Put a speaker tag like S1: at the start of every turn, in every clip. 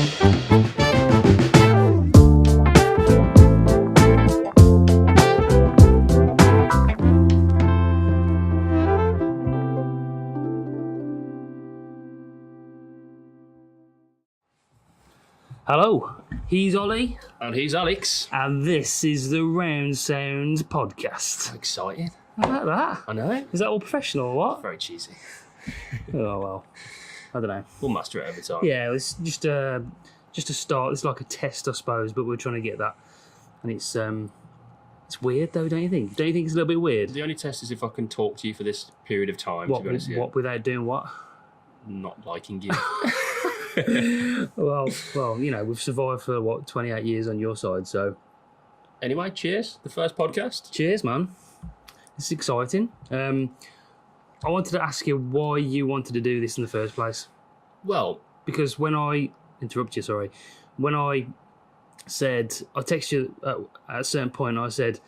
S1: Hello, he's Ollie.
S2: And he's Alex.
S1: And this is the Round Sounds podcast.
S2: Excited.
S1: How about that?
S2: I know.
S1: Is that all professional or what?
S2: Very cheesy.
S1: Oh, well. I don't know.
S2: We'll master it over time.
S1: Yeah, it's just a start. It's like a test, I suppose, but we're trying to get that. And it's weird, though, don't you think? Don't you think it's a little bit weird?
S2: The only test is if I can talk to you for this period of time,
S1: What,
S2: to be honest with you.
S1: what without doing what?
S2: Not liking you.
S1: Well, you know, we've survived for, 28 years on your side, so...
S2: Anyway, cheers. The first podcast.
S1: Cheers, man. It's exciting. I wanted to ask you why you wanted to do this in the first place.
S2: Well...
S1: Because when I... Interrupt you, sorry. When I said... I texted you at a certain point, I said,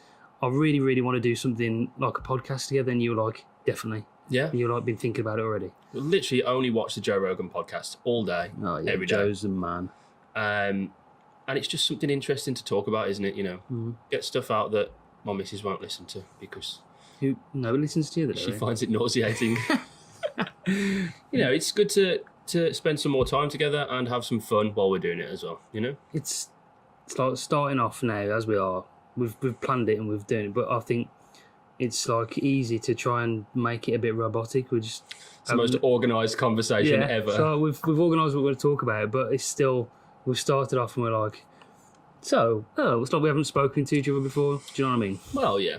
S1: I really, really want to do something like a podcast together, and you were like, definitely.
S2: Yeah.
S1: And you've been thinking about it already.
S2: We literally only watch the Joe Rogan podcast all day, every day.
S1: Joe's the man.
S2: And it's just something interesting to talk about, isn't it? You know, get stuff out that my missus won't listen to because...
S1: Nobody listens to you,
S2: she finds it nauseating. You know, it's good to spend some more time together and have some fun while we're doing it as well, you know?
S1: It's like starting off now, as we are. We've planned it and we've done it, but I think it's like easy to try and make it a bit robotic. It's
S2: the most organised conversation ever.
S1: So we've organised what we're going to talk about, but it's still, we've started off and we're like, it's like we haven't spoken to each other before. Do you know what I mean?
S2: Well, yeah.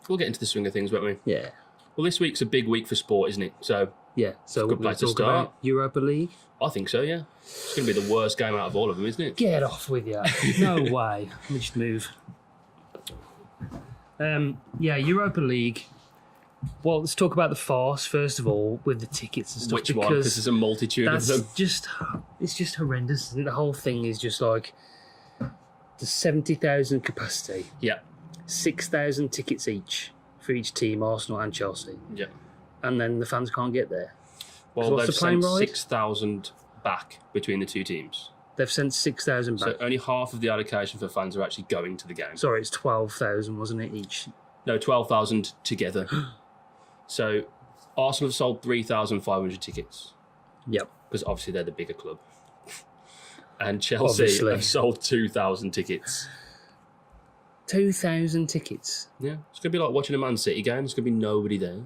S2: We'll get into the swing of things, won't we?
S1: Yeah.
S2: Well, this week's a big week for sport, isn't it? So
S1: yeah, so
S2: good place to start.
S1: About Europa League.
S2: I think so, yeah. It's going to be the worst game out of all of them, isn't it?
S1: Get off with you. No way. Let me just move. Europa League. Well, let's talk about the farce first of all with the tickets and stuff.
S2: Which one? Because there's a multitude of them.
S1: It's just horrendous. The whole thing is just like the 70,000 capacity.
S2: Yeah.
S1: 6,000 tickets each for each team, Arsenal and Chelsea.
S2: Yeah.
S1: And then the fans can't get there.
S2: Well, they've sent 6,000 back between the two teams.
S1: They've sent 6,000 back.
S2: So only half of the allocation for fans are actually going to the game.
S1: Sorry, it's 12,000, wasn't it, each?
S2: No, 12,000 together. So Arsenal have sold 3,500 tickets.
S1: Yep.
S2: Because obviously they're the bigger club. And Chelsea have sold 2,000 tickets.
S1: 2,000 tickets?
S2: Yeah. It's going to be like watching a Man City game. There's going to be nobody there.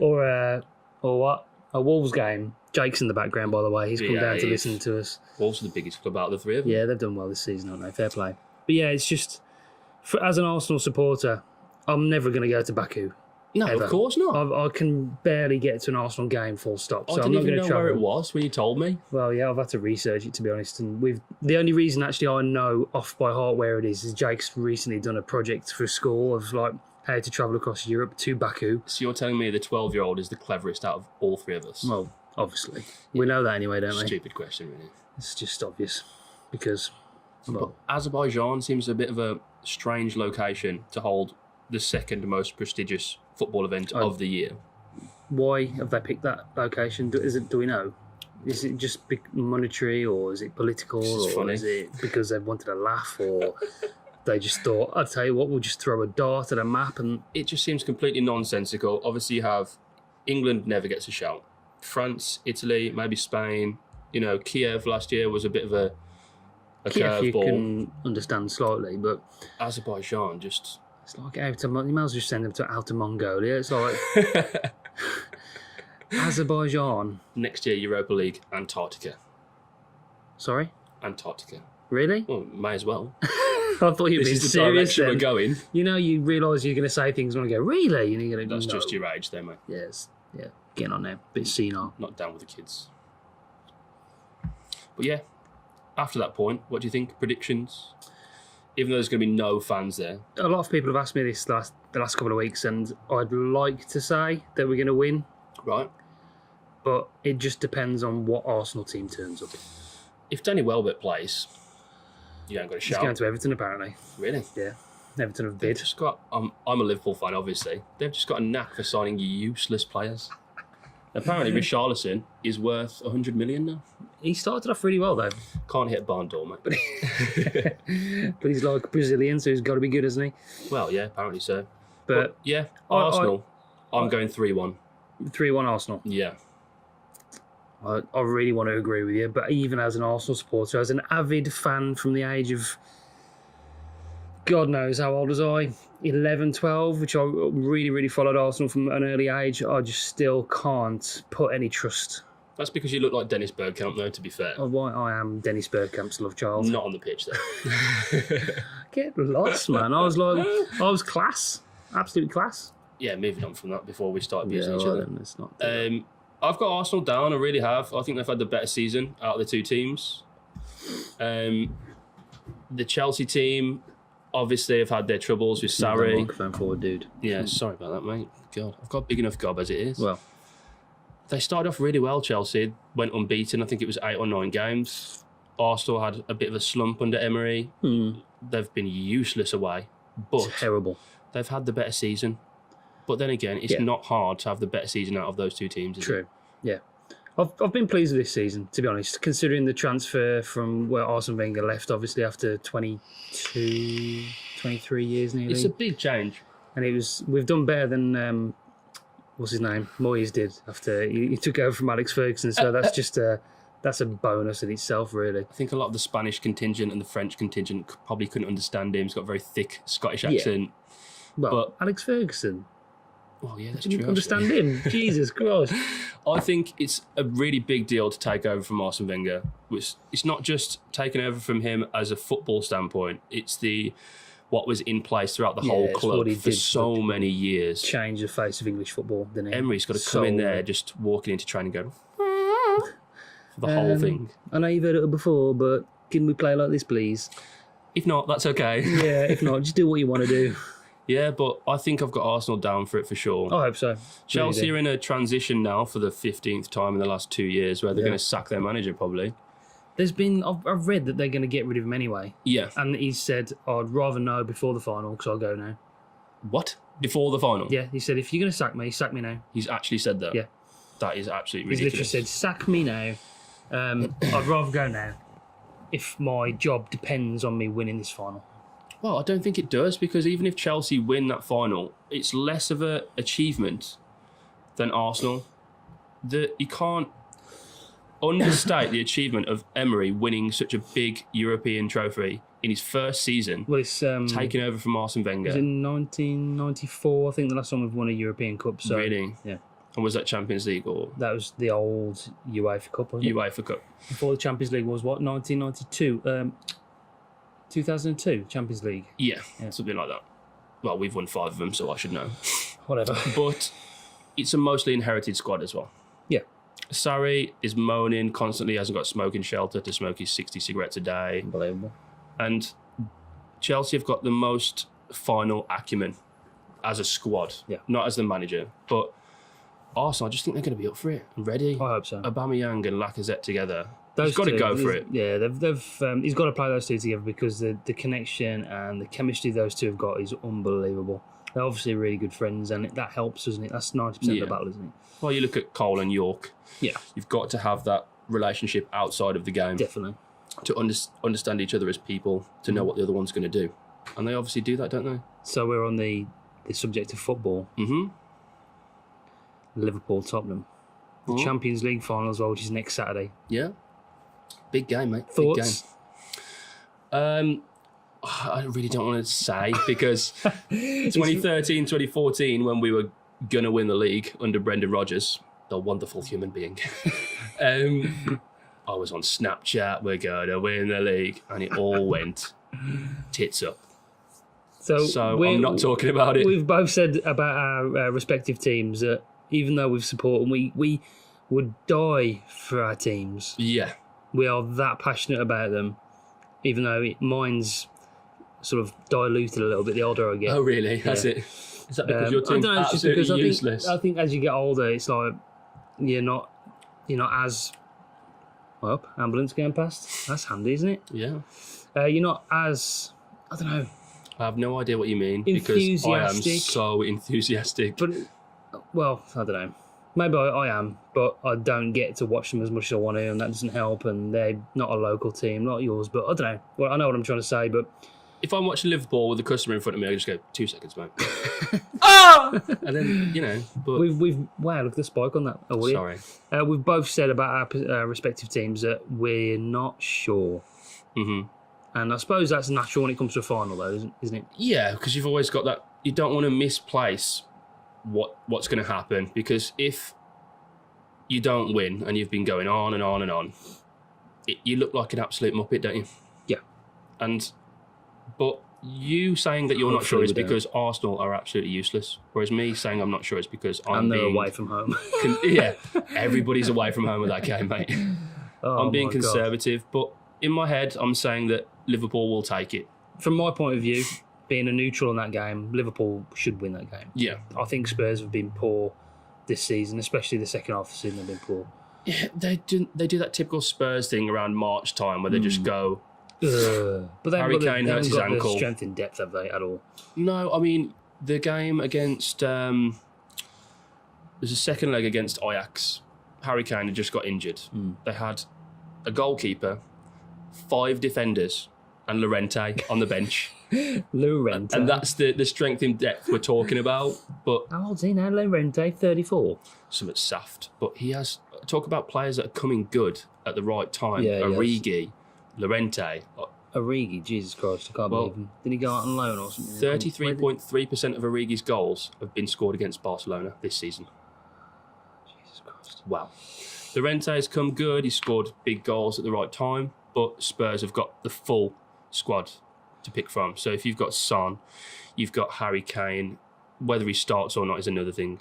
S2: Or what? A Wolves game. Jake's in the background, by the way. He's come down to listen to us. Wolves are the biggest club out of the three of them.
S1: Yeah, they've done well this season, haven't they? Fair play. But yeah, it's just... as an Arsenal supporter, I'm never going to go to Baku.
S2: No,
S1: ever.
S2: Of course not.
S1: I can barely get to an Arsenal game full stop. So
S2: I
S1: I'm not
S2: didn't
S1: going to
S2: even know
S1: travel.
S2: where it was when you told me.
S1: Well, yeah, I've had to research it, to be honest. And the only reason actually I know off by heart where it is Jake's recently done a project for school of like how to travel across Europe to Baku.
S2: So you're telling me the 12-year-old is the cleverest out of all three of us?
S1: Well, obviously. Yeah. We know that anyway, don't we?
S2: Stupid question, really.
S1: It's just obvious. Because...
S2: But Azerbaijan seems a bit of a strange location to hold the second most prestigious football event of the year.
S1: Why have they picked that location? Do we know? Is it just monetary, or is it political, or is it because they wanted a laugh, or they just thought, I'll tell you what, we'll just throw a dart at a map? And
S2: it just seems completely nonsensical. Obviously you have England never gets a shout. France, Italy, maybe Spain. You know, Kiev last year was a bit of a
S1: Kiev you
S2: curveball.
S1: Can understand slightly, but
S2: Azerbaijan just...
S1: It's like you might as well just send them to Outer Mongolia. It's like Azerbaijan.
S2: Next year, Europa League, Antarctica.
S1: Sorry?
S2: Antarctica.
S1: Really?
S2: Well, may as well.
S1: I thought you were being
S2: This is the
S1: serious
S2: direction
S1: then.
S2: we're going.
S1: You know, you realise you're going to say things and you go, really? And you're going to go,
S2: That's just your age there, mate.
S1: Yes. Yeah. Getting on there. Bit senile.
S2: Not down with the kids. But yeah, after that point, what do you think? Predictions? Even though there's going to be no fans there.
S1: A lot of people have asked me this the last couple of weeks, and I'd like to say that we're going to win.
S2: Right.
S1: But it just depends on what Arsenal team turns up.
S2: If Danny Welbeck plays, you ain't got a shout.
S1: He's going to Everton, apparently.
S2: Really?
S1: Yeah. Everton have
S2: They've
S1: bid.
S2: just got... I'm a Liverpool fan, obviously. They've just got a knack for signing useless players. Apparently, Richarlison is worth 100 million now.
S1: He started off really well, though.
S2: Can't hit a barn door, mate.
S1: But he's like Brazilian, so he's got to be good, hasn't he?
S2: Well, yeah, apparently so.
S1: But
S2: yeah, Arsenal. I'm going 3-1.
S1: 3-1 Arsenal.
S2: Yeah.
S1: I really want to agree with you, but even as an Arsenal supporter, as an avid fan from the age of God knows how old was I, 11, 12, which I really, really followed Arsenal from an early age, I just still can't put any trust.
S2: That's because you look like Dennis Bergkamp, though, to be fair.
S1: Oh, I am Dennis Bergkamp's love child.
S2: Not on the pitch, though.
S1: Get lost, man. I was class. Absolute class.
S2: Yeah, moving on from that before we start abusing each other.
S1: It's not
S2: I've got Arsenal down, I really have. I think they've had the better season out of the two teams. The Chelsea team, obviously, have had their troubles with Sarri.
S1: Microphone forward, dude.
S2: Yeah, sorry about that, mate. God, I've got a big enough gob as it is.
S1: Well,
S2: they started off really well, Chelsea. Went unbeaten. I think it was 8 or 9 games. Arsenal had a bit of a slump under Emery. They've been useless away. But
S1: terrible.
S2: They've had the better season. But then again, it's not hard to have the better season out of those two teams, is it?
S1: Yeah. I've been pleased with this season, to be honest, considering the transfer from where Arsene Wenger left, obviously, after 22, 23 years nearly.
S2: It's a big change.
S1: And we've done better than, what's his name, Moyes did after he took over from Alex Ferguson. So that's just that's a bonus in itself, really.
S2: I think a lot of the Spanish contingent and the French contingent probably couldn't understand him. He's got a very thick Scottish accent.
S1: Well,
S2: but
S1: Alex Ferguson.
S2: Oh, yeah, that's
S1: Didn't
S2: true.
S1: understand him. Jesus Christ.
S2: I think it's a really big deal to take over from Arsene Wenger. It's not just taking over from him as a football standpoint. It's what was in place throughout the whole club for so many years.
S1: Change the face of English football, didn't he?
S2: Emery's got to come in there, just walking into training, going for the whole thing.
S1: I know you've heard it before, but can we play like this, please?
S2: If not, that's okay.
S1: Yeah, if not, just do what you want to do.
S2: Yeah, but I think I've got Arsenal down for it for sure.
S1: I hope so.
S2: Chelsea are in a transition now for the 15th time in the last 2 years where they're going to sack their manager probably.
S1: I've read that they're going to get rid of him anyway.
S2: Yeah.
S1: And he said, I'd rather know before the final because I'll go now.
S2: What? Before the final?
S1: Yeah, he said, if you're going to sack me now.
S2: He's actually said that?
S1: Yeah.
S2: That is absolutely
S1: ridiculous. He's literally said, sack me now. I'd rather go now if my job depends on me winning this final.
S2: Well, I don't think it does, because even if Chelsea win that final, it's less of an achievement than Arsenal. You can't understate the achievement of Emery winning such a big European trophy in his first season, taking over from Arsene Wenger.
S1: It was in 1994, I think, the last time we've won a European Cup. So,
S2: really?
S1: Yeah.
S2: And was that Champions League or?
S1: That was the old UEFA Cup, wasn't it?
S2: UEFA Cup.
S1: Before the Champions League was what, 1992? 2002 Champions League.
S2: Yeah, something like that. Well, we've won 5 of them, so I should know.
S1: Whatever.
S2: But it's a mostly inherited squad as well.
S1: Yeah.
S2: Sarri is moaning constantly, hasn't got smoking shelter to smoke his 60 cigarettes a day.
S1: Unbelievable.
S2: And Chelsea have got the most final acumen as a squad, not as the manager. But Arsenal, I just think they're going to be up for it and ready.
S1: I hope so.
S2: Aubameyang and Lacazette together.
S1: He's
S2: got to go for it.
S1: Yeah, he's got to play those two together because the connection and the chemistry those two have got is unbelievable. They're obviously really good friends, and that helps, doesn't it? That's 90% of the battle, isn't it?
S2: Well, you look at Cole and York.
S1: Yeah.
S2: You've got to have that relationship outside of the game.
S1: Definitely.
S2: To understand each other as people, to know what the other one's going to do. And they obviously do that, don't they?
S1: So we're on the subject of football.
S2: Mm-hmm.
S1: Liverpool-Tottenham. The Champions League final as well, which is next Saturday.
S2: Yeah. Big game, mate.
S1: Thoughts?
S2: Big game. I really don't want to say because 2013, 2014, when we were going to win the league under Brendan Rodgers, the wonderful human being, I was on Snapchat, we're going to win the league, and it all went tits up. So I'm not talking about it.
S1: We've both said about our respective teams that even though we've supported, we would die for our teams.
S2: Yeah.
S1: We are that passionate about them, even though mine's sort of diluted a little bit the older I get.
S2: Oh, really? Has it? Is that because your team's absolutely useless?
S1: I think as you get older, it's like you're not as... Well, ambulance going past. That's handy, isn't it?
S2: Yeah.
S1: You're not as... I don't know.
S2: I have no idea what you mean because I am so enthusiastic.
S1: But, well, I don't know. Maybe I am, but I don't get to watch them as much as I want to, and that doesn't help. And they're not a local team, not yours, but I don't know. Well, I know what I'm trying to say, but
S2: if I'm watching Liverpool with the customer in front of me, I just go 2 seconds, mate. Ah! And then but
S1: we've wow, look at the spike on that. Oh,
S2: sorry,
S1: we've both said about our respective teams that we're not sure.
S2: Mm-hmm.
S1: And I suppose that's natural when it comes to a final, though, isn't it?
S2: Yeah, because you've always got that. You don't want to misplace what's going to happen, because if you don't win and you've been going on and on and on, you look like an absolute muppet, don't you?
S1: Yeah.
S2: But you saying that you're not sure is because Arsenal are absolutely useless, whereas me saying I'm not sure is because I'm
S1: being away from home.
S2: Yeah, everybody's away from home with that game, mate. I'm being conservative, but in my head, I'm saying that Liverpool will take it.
S1: From my point of view, being a neutral in that game, Liverpool should win that game.
S2: Yeah.
S1: I think Spurs have been poor this season, especially the second half of the season they've been poor.
S2: Yeah, they do that typical Spurs thing around March time where they just go...
S1: But
S2: Harry Kane hurts his ankle.
S1: The strength in depth, have they, at all?
S2: No, I mean, the game against... there's a second leg against Ajax. Harry Kane had just got injured. They had a goalkeeper, 5 defenders, and Llorente on the bench.
S1: Llorente.
S2: And that's the strength in depth we're talking about. But
S1: how old's he now, Llorente? 34?
S2: Something saft. But he has... Talk about players that are coming good at the right time.
S1: Yeah,
S2: Origi, Llorente.
S1: Origi, Jesus Christ, I can't believe him. Did he go out on loan or something?
S2: 33.3% of Origi's goals have been scored against Barcelona this season.
S1: Jesus Christ.
S2: Wow. Llorente's come good. He scored big goals at the right time. But Spurs have got the full squad to pick from. So if you've got Son, you've got Harry Kane. Whether he starts or not is another thing.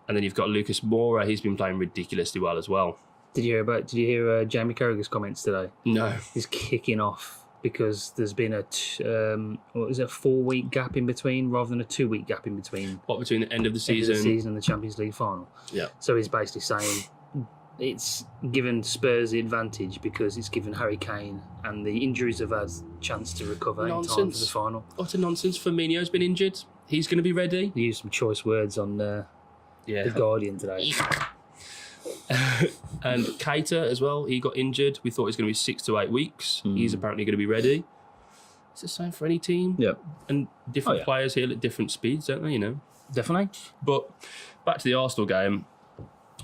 S2: And then you've got Lucas Moura. He's been playing ridiculously well as well.
S1: Did you hear Jamie Carragher's comments today?
S2: No.
S1: He's kicking off because there's been a 4-week gap in between rather than a 2-week gap in between.
S2: What, between the end of the season?
S1: And the Champions League final.
S2: Yeah.
S1: So he's basically saying it's given Spurs the advantage because it's given Harry Kane and the injuries have had a chance to recover in time for the final.
S2: Utter nonsense. Firmino's been injured. He's going to be ready.
S1: He used some choice words on The Guardian today.
S2: And Keita as well, he got injured. We thought he was going to be 6 to 8 weeks. He's apparently going to be ready. It's the same for any team.
S1: Yep.
S2: And different players here at different speeds, don't they,
S1: Definitely.
S2: But back to the Arsenal game,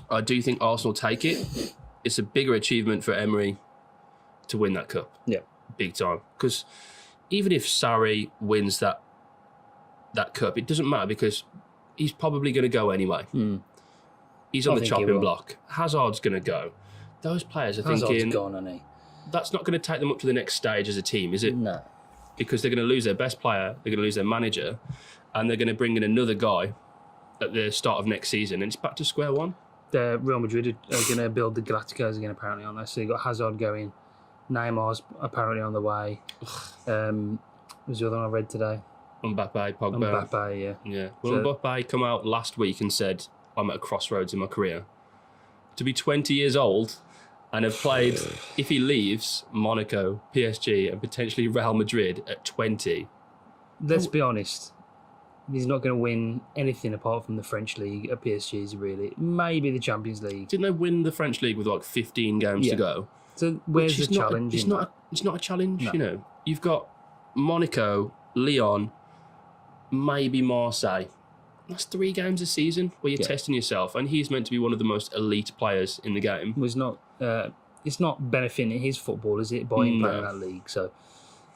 S2: I do think Arsenal take it. It's a bigger achievement for Emery to win that cup.
S1: Yeah.
S2: Big time. Because even if Sarri wins that cup, it doesn't matter because he's probably going to go anyway. He's on the chopping block. Hazard's going to go. Those players are thinking...
S1: Hazard's gone, hasn't he?
S2: That's not going to take them up to the next stage as a team, is it?
S1: No.
S2: Because they're going to lose their best player, they're going to lose their manager, and they're going to bring in another guy at the start of next season, and it's back to square one.
S1: Real Madrid are going to build the Galacticos again, apparently, aren't they? So you've got Hazard going. Neymar's apparently on the way. Was the other one I read today?
S2: Mbappe, Pogba.
S1: Mbappe,
S2: Yeah. Well, Mbappe come out last week and said, I'm at a crossroads in my career. To be 20 years old and have played, if he leaves, Monaco, PSG and potentially Real Madrid at 20.
S1: Let's be honest. He's not going to win anything apart from the French League at PSG's, really. Maybe the Champions League.
S2: Didn't they win the French League with like 15 games to go?
S1: So where's the challenge?
S2: It's not a challenge, no. You've got Monaco, Lyon, maybe Marseille. That's 3 games a season where you're testing yourself, and he's meant to be one of the most elite players in the game.
S1: It's not benefiting his football, is it, by him playing in that league? So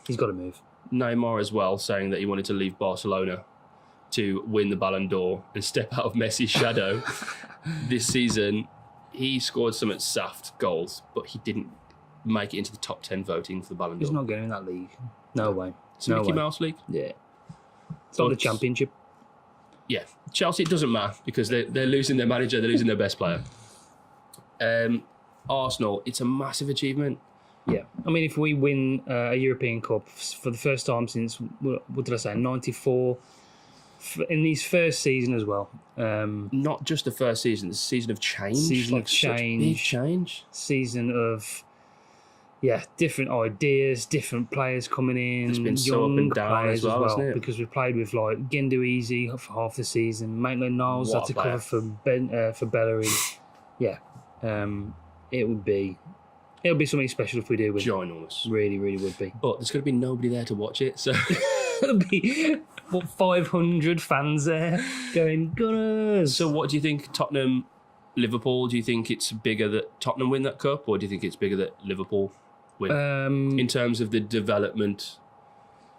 S1: he's got to move.
S2: Neymar as well, saying that he wanted to leave Barcelona to win the Ballon d'Or and step out of Messi's shadow this season. He scored some at saft goals, but he didn't make it into the top 10 voting for the Ballon d'Or.
S1: He's not getting in that league. No way.
S2: It's a Mickey Mouse league.
S1: Yeah. It's not the Championship.
S2: Yeah. Chelsea, it doesn't matter because they're losing their manager, they're losing their best player. Arsenal, it's a massive achievement.
S1: Yeah. I mean, if we win a European Cup for the first time since, what did I say, 94, in his first season as well.
S2: Not just the first season, it's a season of change.
S1: Season of change.
S2: Big change.
S1: Season of different ideas, different players coming in.
S2: It's been so up and down as well, hasn't it?
S1: Because we've played with like Gendo Easy for half the season. Maitland-Niles had to cover for Bellerin. Yeah, it'll be something special if we do win.
S2: Ginormous.
S1: Really, really would be.
S2: But there's going to be nobody there to watch it, so
S1: there'll be 500 fans there going Gunners.
S2: So what do you think, Tottenham, Liverpool? Do you think it's bigger that Tottenham win that cup, or do you think it's bigger that Liverpool win? In terms of the development?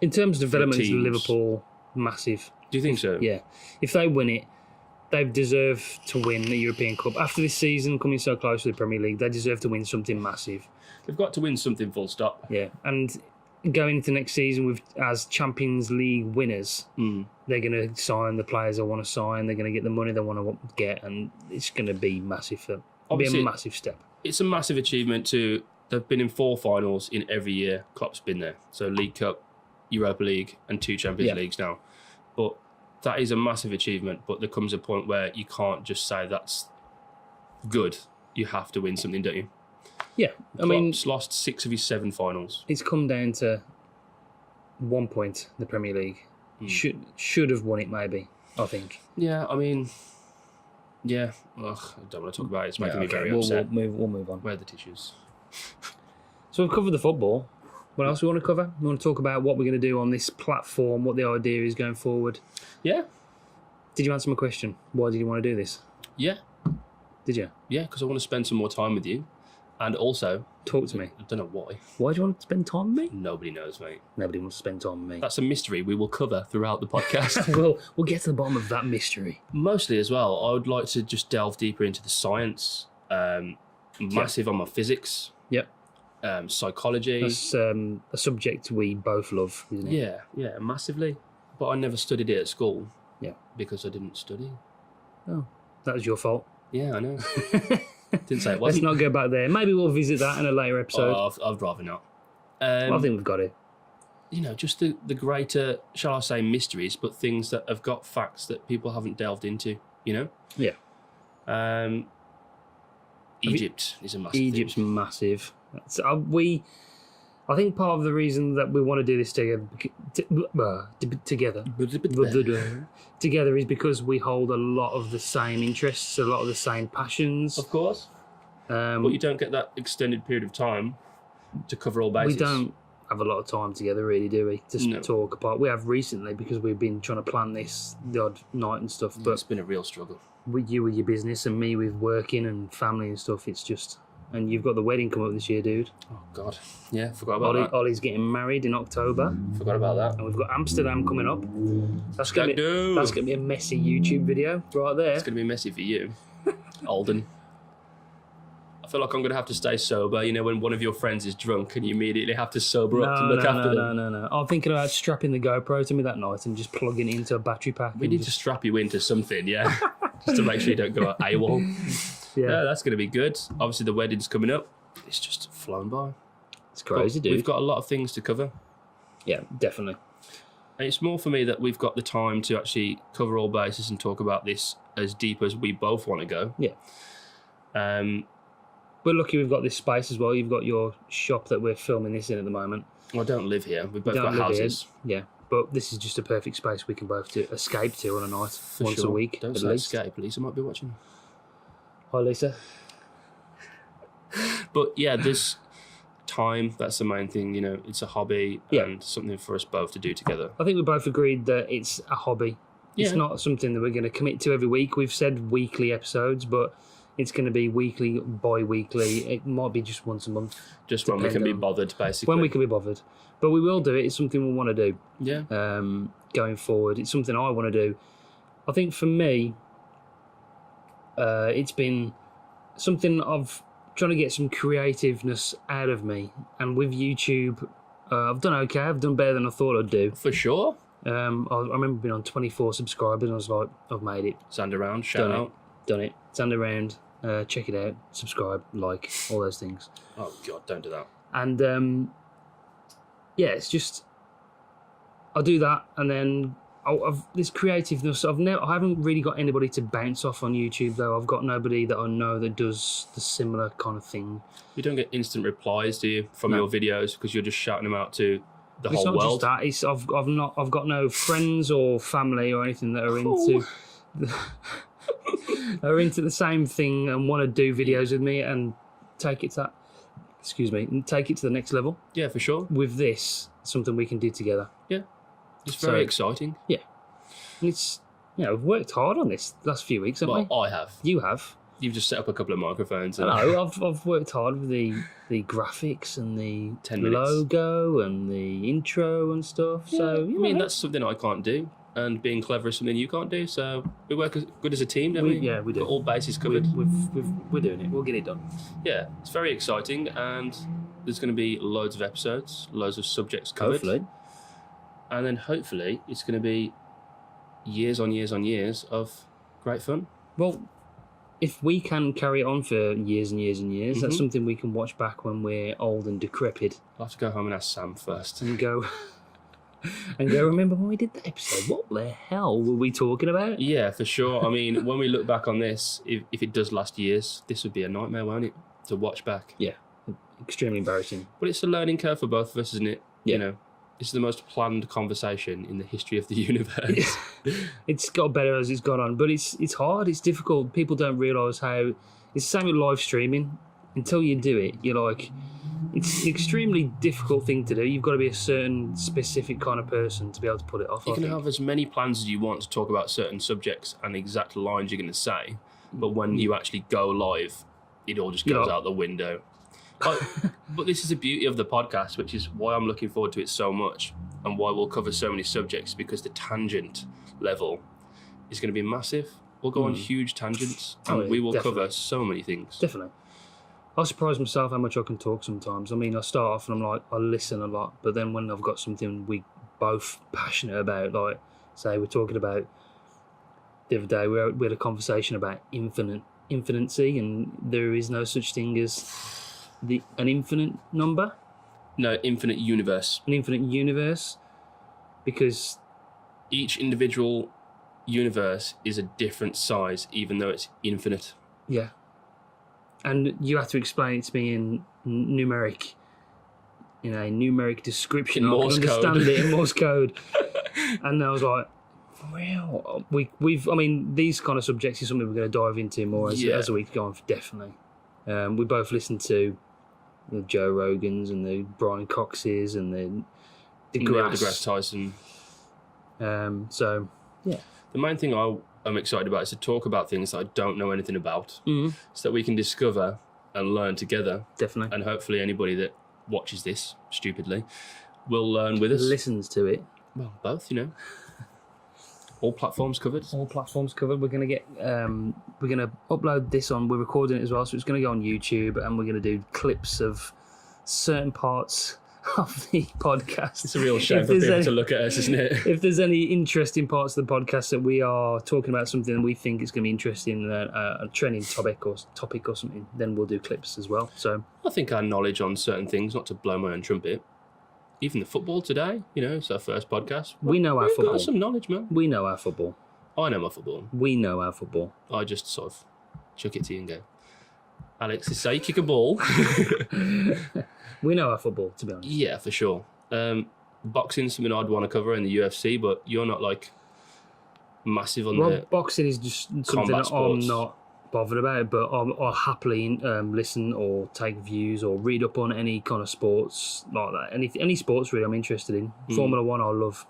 S1: In terms of development, Liverpool, massive.
S2: Do you think so?
S1: Yeah. If they win it, they deserve to win the European Cup. After this season, coming so close to the Premier League, they deserve to win something massive.
S2: They've got to win something, full stop.
S1: Yeah. And going into next season as Champions League winners, they're going to sign the players they want to sign. They're going to get the money they want to get, and it's going to be massive. It'll be a massive step.
S2: It's a massive achievement too. They've been in 4 finals in every year. Klopp's been there. So League Cup, Europa League, and 2 Champions Leagues now. But that is a massive achievement. But there comes a point where you can't just say that's good. You have to win something, don't you?
S1: Yeah,
S2: Klopp's lost 6 of his 7 finals.
S1: It's come down to 1 point. The Premier League should have won it, maybe. I think.
S2: Yeah, I mean, yeah. Ugh, I don't want to talk about it. It's making me very upset.
S1: We'll move on.
S2: Where are the tissues?
S1: So we've covered the football. What else do we want to cover? We want to talk about what we're going to do on this platform, what the idea is going forward.
S2: Yeah.
S1: Did you answer my question? Why did you want to do this?
S2: Yeah.
S1: Did you?
S2: Yeah, because I want to spend some more time with you. And also...
S1: Talk to me.
S2: I don't know why.
S1: Why do you want to spend time with me?
S2: Nobody knows, mate.
S1: Nobody wants to spend time with me.
S2: That's a mystery we will cover throughout the podcast.
S1: We'll get to the bottom of that mystery.
S2: Mostly as well, I would like to just delve deeper into the science. Massive on my physics.
S1: Yep.
S2: Psychology.
S1: That's a subject we both love, isn't it?
S2: Yeah, massively. But I never studied it at school.
S1: Yeah.
S2: Because I didn't study.
S1: Oh, that was your fault.
S2: Yeah, I know. Didn't say it wasn't.
S1: Let's not go back there. Maybe we'll visit that in a later episode.
S2: I'd rather not.
S1: I think we've got it.
S2: You know, just the greater, shall I say, mysteries, but things that have got facts that people haven't delved into, you know?
S1: Yeah.
S2: Egypt is a massive
S1: Egypt's
S2: thing.
S1: massive. I think part of the reason that we want to do this together is because we hold a lot of the same interests, a lot of the same passions.
S2: Of course. But you don't get that extended period of time to cover all bases.
S1: We don't have a lot of time together, really, do we? To talk apart. We have recently because we've been trying to plan this the odd night and stuff. But
S2: it's been a real struggle.
S1: With you with your business and me with working and family and stuff, it's just... And you've got the wedding coming up this year, dude.
S2: Oh, God. Yeah, forgot about that.
S1: Ollie's getting married in October.
S2: Forgot about that.
S1: And we've got Amsterdam coming up. That's going to be a messy YouTube video right there.
S2: It's going to be messy for you, Alden. I feel like I'm going to have to stay sober, you know, when one of your friends is drunk and you immediately have to sober up to look after them.
S1: No. I'm thinking about strapping the GoPro to me that night and just plugging it into a battery pack.
S2: We need to strap you into something, yeah. Just to make sure you don't go AWOL. Yeah, that's going to be good. Obviously, the wedding's coming up. It's just flown by.
S1: It's crazy, dude.
S2: We've got a lot of things to cover.
S1: Yeah, definitely.
S2: And it's more for me that we've got the time to actually cover all bases and talk about this as deep as we both want to go.
S1: Yeah. We're lucky we've got this space as well. You've got your shop that we're filming this in at the moment.
S2: Well, I don't live here. We've both got houses.
S1: Here. Yeah. But this is just a perfect space we can both escape to on a night, once a week.
S2: Don't say escape. Lisa might be watching.
S1: Hi, Lisa.
S2: But yeah, this time, that's the main thing, you know, it's a hobby and something for us both to do together.
S1: I think we both agreed that it's a hobby. Yeah. It's not something that we're going to commit to every week. We've said weekly episodes, but it's going to be weekly, bi-weekly. It might be just once a month.
S2: Just when we can be bothered, basically.
S1: When we can be bothered. But we will do it. It's something we want to do.
S2: Yeah.
S1: Going forward. It's something I want to do. I think for me, it's been something I've trying to get some creativeness out of me. And with YouTube, I've done okay. I've done better than I thought I'd do.
S2: For sure.
S1: I remember being on 24 subscribers and I was like, I've made it.
S2: Zander around, shout out.
S1: Done it. Zander around, check it out, subscribe, like, all those things.
S2: Oh, God, don't do that.
S1: And, yeah, it's just, I do that and then this creativeness. I haven't really got anybody to bounce off on YouTube though. I've got nobody that I know that does the similar kind of thing.
S2: You don't get instant replies, do you, from your videos because you're just shouting them out to the whole
S1: it's not
S2: world?
S1: Just that. I've got no friends or family or anything that are into are into the same thing and want to do videos with me and take it to that. Excuse me, and take it to the next level.
S2: Yeah, for sure.
S1: With this, something we can do together.
S2: Yeah, it's very exciting.
S1: Yeah, and it's we've worked hard on this the last few weeks, haven't we?
S2: Well, I have.
S1: You have.
S2: You've just set up a couple of microphones.
S1: No, I've worked hard with the graphics and the logo and the intro and stuff. Yeah, so
S2: I mean, that's something I can't do, and being clever is something you can't do. So we work good as a team, don't we?
S1: Yeah, we do.
S2: Got all bases covered.
S1: We're doing it. We'll get it done.
S2: Yeah, it's very exciting, and there's going to be loads of episodes, loads of subjects covered.
S1: Hopefully.
S2: And then hopefully it's going to be years on years on years of great fun.
S1: Well, if we can carry it on for years and years and years, that's something we can watch back when we're old and decrepit.
S2: I'll have to go home and ask Sam first.
S1: And go, remember when we did that episode? What the hell were we talking about?
S2: Yeah, for sure. I mean, when we look back on this, if it does last years, this would be a nightmare, won't it? To watch back.
S1: Yeah, extremely embarrassing.
S2: But it's a learning curve for both of us, isn't it?
S1: Yeah.
S2: You know, it's the most planned conversation in the history of the universe.
S1: It's got better as it's gone on, but it's hard, it's difficult. People don't realise how... It's the same with live streaming. Until you do it, you're like... It's an extremely difficult thing to do. You've got to be a certain specific kind of person to be able to put it off.
S2: You can have as many plans as you want to talk about certain subjects and exact lines you're going to say, but when you actually go live, it all just goes out the window. But this is the beauty of the podcast, which is why I'm looking forward to it so much and why we'll cover so many subjects, because the tangent level is going to be massive. We'll go on huge tangents and we will cover so many things.
S1: Definitely. I surprise myself how much I can talk sometimes. I mean, I start off and I'm like, I listen a lot, but then when I've got something we both passionate about, like, say we're talking about the other day, we had a conversation about infinity, and there is no such thing as an infinite number.
S2: No, infinite universe.
S1: An infinite universe, because
S2: each individual universe is a different size, even though it's infinite.
S1: Yeah. And you have to explain it to me in numeric description.
S2: In Morse code.
S1: I can understand it in Morse code. And I was like, well, I mean, these kind of subjects is something we're going to dive into more as the week go on, definitely. We both listen to the Joe Rogans and the Brian Coxes and the
S2: deGrasse Tyson.
S1: So, yeah.
S2: The main thing I'm excited about is to talk about things that I don't know anything about, so that we can discover and learn together.
S1: Definitely.
S2: And hopefully anybody that watches this stupidly will learn with us.
S1: Listens to it.
S2: Well, both, you know. All platforms covered.
S1: All platforms covered. We're going to we're going to upload this on, we're recording it as well, so it's going to go on YouTube, and we're going to do clips of certain parts of the podcast.
S2: It's a real shame for people to look at us, isn't it?
S1: If there's any interesting parts of the podcast that we are talking about something and we think is going to be interesting, a trending topic or something, then we'll do clips as well. So
S2: I think our knowledge on certain things, not to blow my own trumpet, even the football today, you know, it's our first podcast.
S1: We know our football.
S2: We've got some knowledge, man.
S1: We know our football.
S2: I know my football.
S1: We know our football.
S2: I just sort of chuck it to you and go, Alex, say you kick a ball.
S1: We know our football, to be honest.
S2: Yeah, for sure. Boxing's something I'd want to cover in the UFC, but you're not like massive on the
S1: boxing is just something that I'm not bothered about, but I'll happily listen or take views or read up on any kind of sports like that. Any sports really I'm interested in. Formula One I love.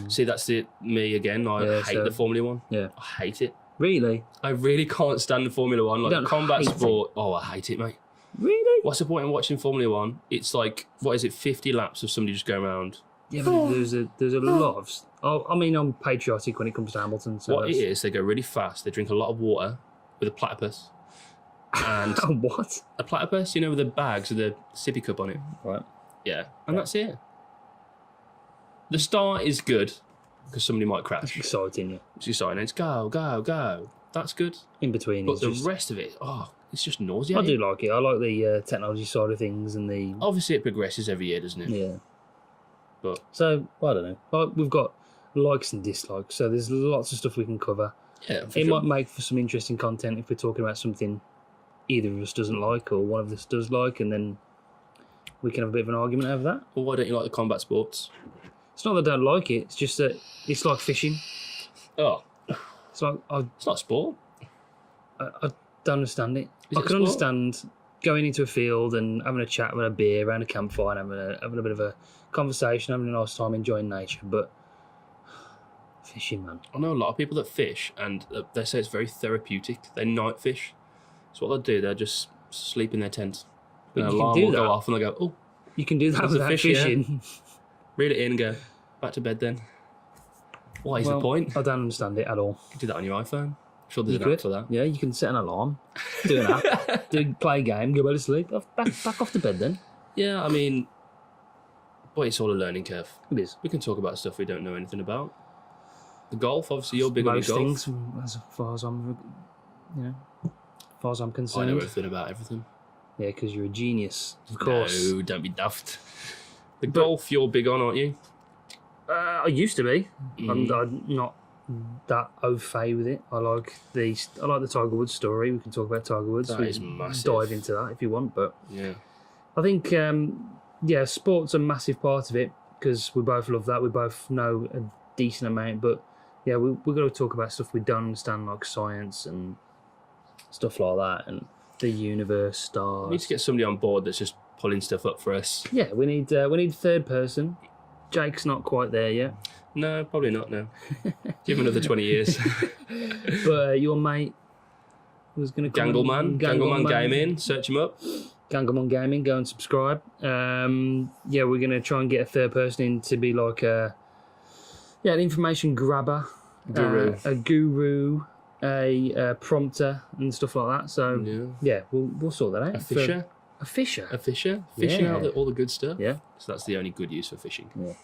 S2: See, that's me again. I hate the Formula One.
S1: Yeah.
S2: I hate it.
S1: Really?
S2: I really can't stand the Formula One. Like combat sport. Oh, I hate it, mate.
S1: Really?
S2: What's the point in watching Formula One? It's like, 50 laps of somebody just going around.
S1: Yeah, but there's a lot of... I mean, I'm patriotic when it comes to Hamilton. So
S2: what it is, they go really fast. They drink a lot of water with a platypus. And
S1: what?
S2: A platypus, you know, with the bags with the sippy cup on it.
S1: Right.
S2: Yeah, and that's it. The start is good because somebody might crash.
S1: It's exciting, yeah.
S2: It's exciting. It's go, go, go. That's good.
S1: In between.
S2: But the rest of it, it's just nauseating.
S1: I do like it. I like the technology side of things and
S2: Obviously, it progresses every year, doesn't it?
S1: Yeah.
S2: But
S1: so, I don't know. We've got likes and dislikes. So there's lots of stuff we can cover.
S2: Yeah,
S1: It might make for some interesting content if we're talking about something either of us doesn't like or one of us does like, and then we can have a bit of an argument over that.
S2: Well, why don't you like the combat sports?
S1: It's not that I don't like it. It's just that it's like fishing.
S2: Oh,
S1: It's like
S2: it's not sport.
S1: I don't understand it.
S2: Is
S1: I
S2: it a
S1: can
S2: sport?
S1: understand going into a field and having a chat with a beer around a campfire and having a bit of a conversation, having a nice time, enjoying nature. But fishing, man.
S2: I know a lot of people that fish, and they say it's very therapeutic. They night fish. So what they'll do, they'll just sleep in their tent.
S1: But
S2: And
S1: you
S2: an
S1: can
S2: alarm
S1: do
S2: will go
S1: that.
S2: off, and they'll go, oh,
S1: You can do that
S2: There's a
S1: without
S2: fish here.
S1: fishing.
S2: reel it in and go, back to bed then. What is the
S1: Well,
S2: point?
S1: I don't understand it at all.
S2: You can do that on your iPhone. I'm sure there's
S1: You
S2: an app
S1: could.
S2: for that.
S1: Yeah, you can set an alarm, do an app, play a game, go back to sleep, back off to bed then.
S2: Yeah, I mean, but it's all a learning curve.
S1: It is.
S2: We can talk about stuff we don't know anything about. The golf, obviously, you're big
S1: Most
S2: on your golf.
S1: things, as far as I'm, as far as I'm
S2: I
S1: concerned.
S2: know everything about everything.
S1: Yeah, because you're a genius, of course.
S2: No, don't be daft. The golf, you're big on, aren't you?
S1: I used to be.
S2: Mm.
S1: I'm not that au fait with it. I like the Tiger Woods story. We can talk about Tiger Woods.
S2: That
S1: We
S2: is
S1: can
S2: massive.
S1: dive into that if you want. But
S2: Yeah.
S1: I think, sport's a massive part of it because we both love that. We both know a decent amount. But yeah, we've got to talk about stuff we don't understand, like science and stuff like that, and the universe, stars.
S2: We need to get somebody on board that's just pulling stuff up for us.
S1: Yeah, we need a third person. Jake's not quite there yet.
S2: No, probably not, no. Give him another 20 years.
S1: But your mate was going to come.
S2: Gangleman Gaming, search him up.
S1: Gangleman Gaming, go and subscribe. We're going to try and get a third person in to be like an information grabber,
S2: Guru.
S1: a guru, a prompter, and stuff like that. So we'll sort that out.
S2: A fisher.
S1: A fisher.
S2: A fisher. Fishing
S1: Yeah.
S2: out all the good stuff.
S1: Yeah.
S2: So that's the only good use for fishing.
S1: Yeah.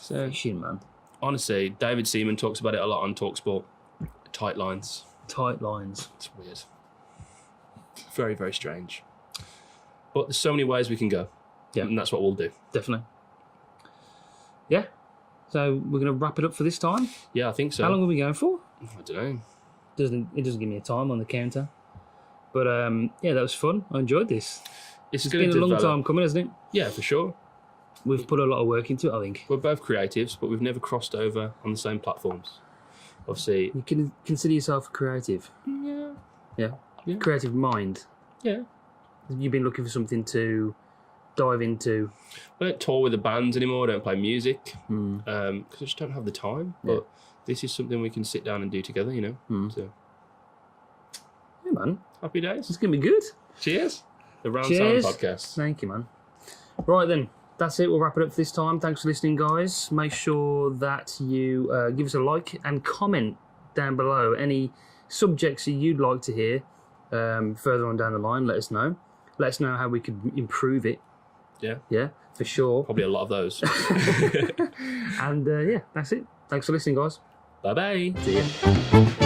S2: So
S1: Fishing, man.
S2: honestly, David Seaman talks about it a lot on TalkSport. Tight lines.
S1: Tight lines.
S2: It's weird. Very, very strange. But there's so many ways we can go.
S1: Yeah.
S2: And that's what we'll do.
S1: Definitely. Yeah. So we're going to wrap it up for this time.
S2: Yeah, I think so.
S1: How long are we going for?
S2: I don't know.
S1: It doesn't give me a time on the counter. But that was fun. I enjoyed this.
S2: It's
S1: It's
S2: going
S1: been
S2: to
S1: a long
S2: develop.
S1: time coming, hasn't it?
S2: Yeah, for sure.
S1: We've put a lot of work into it, I think.
S2: We're both creatives, but we've never crossed over on the same platforms. Obviously,
S1: You can consider yourself a creative.
S2: yeah.
S1: Yeah.
S2: Yeah.
S1: Creative mind.
S2: Yeah.
S1: You've been looking for something to dive into.
S2: I don't tour with the bands anymore. I don't play music
S1: Mm.
S2: because I just don't have the time.
S1: Yeah.
S2: But this is something we can sit down and do together, you know.
S1: Mm.
S2: So
S1: Yeah, man.
S2: happy days.
S1: It's going to be good.
S2: Cheers. The Round
S1: Cheers.
S2: Sound Podcast.
S1: Thank you, man. Right then. That's it. We'll wrap it up for this time. Thanks for listening, guys. Make sure that you give us a like and comment down below any subjects that you'd like to hear further on down the line. Let us know. Let us know how we could improve it.
S2: Yeah.
S1: Yeah, for sure.
S2: Probably a lot of those.
S1: And that's it. Thanks for listening, guys.
S2: Bye bye.
S1: See ya.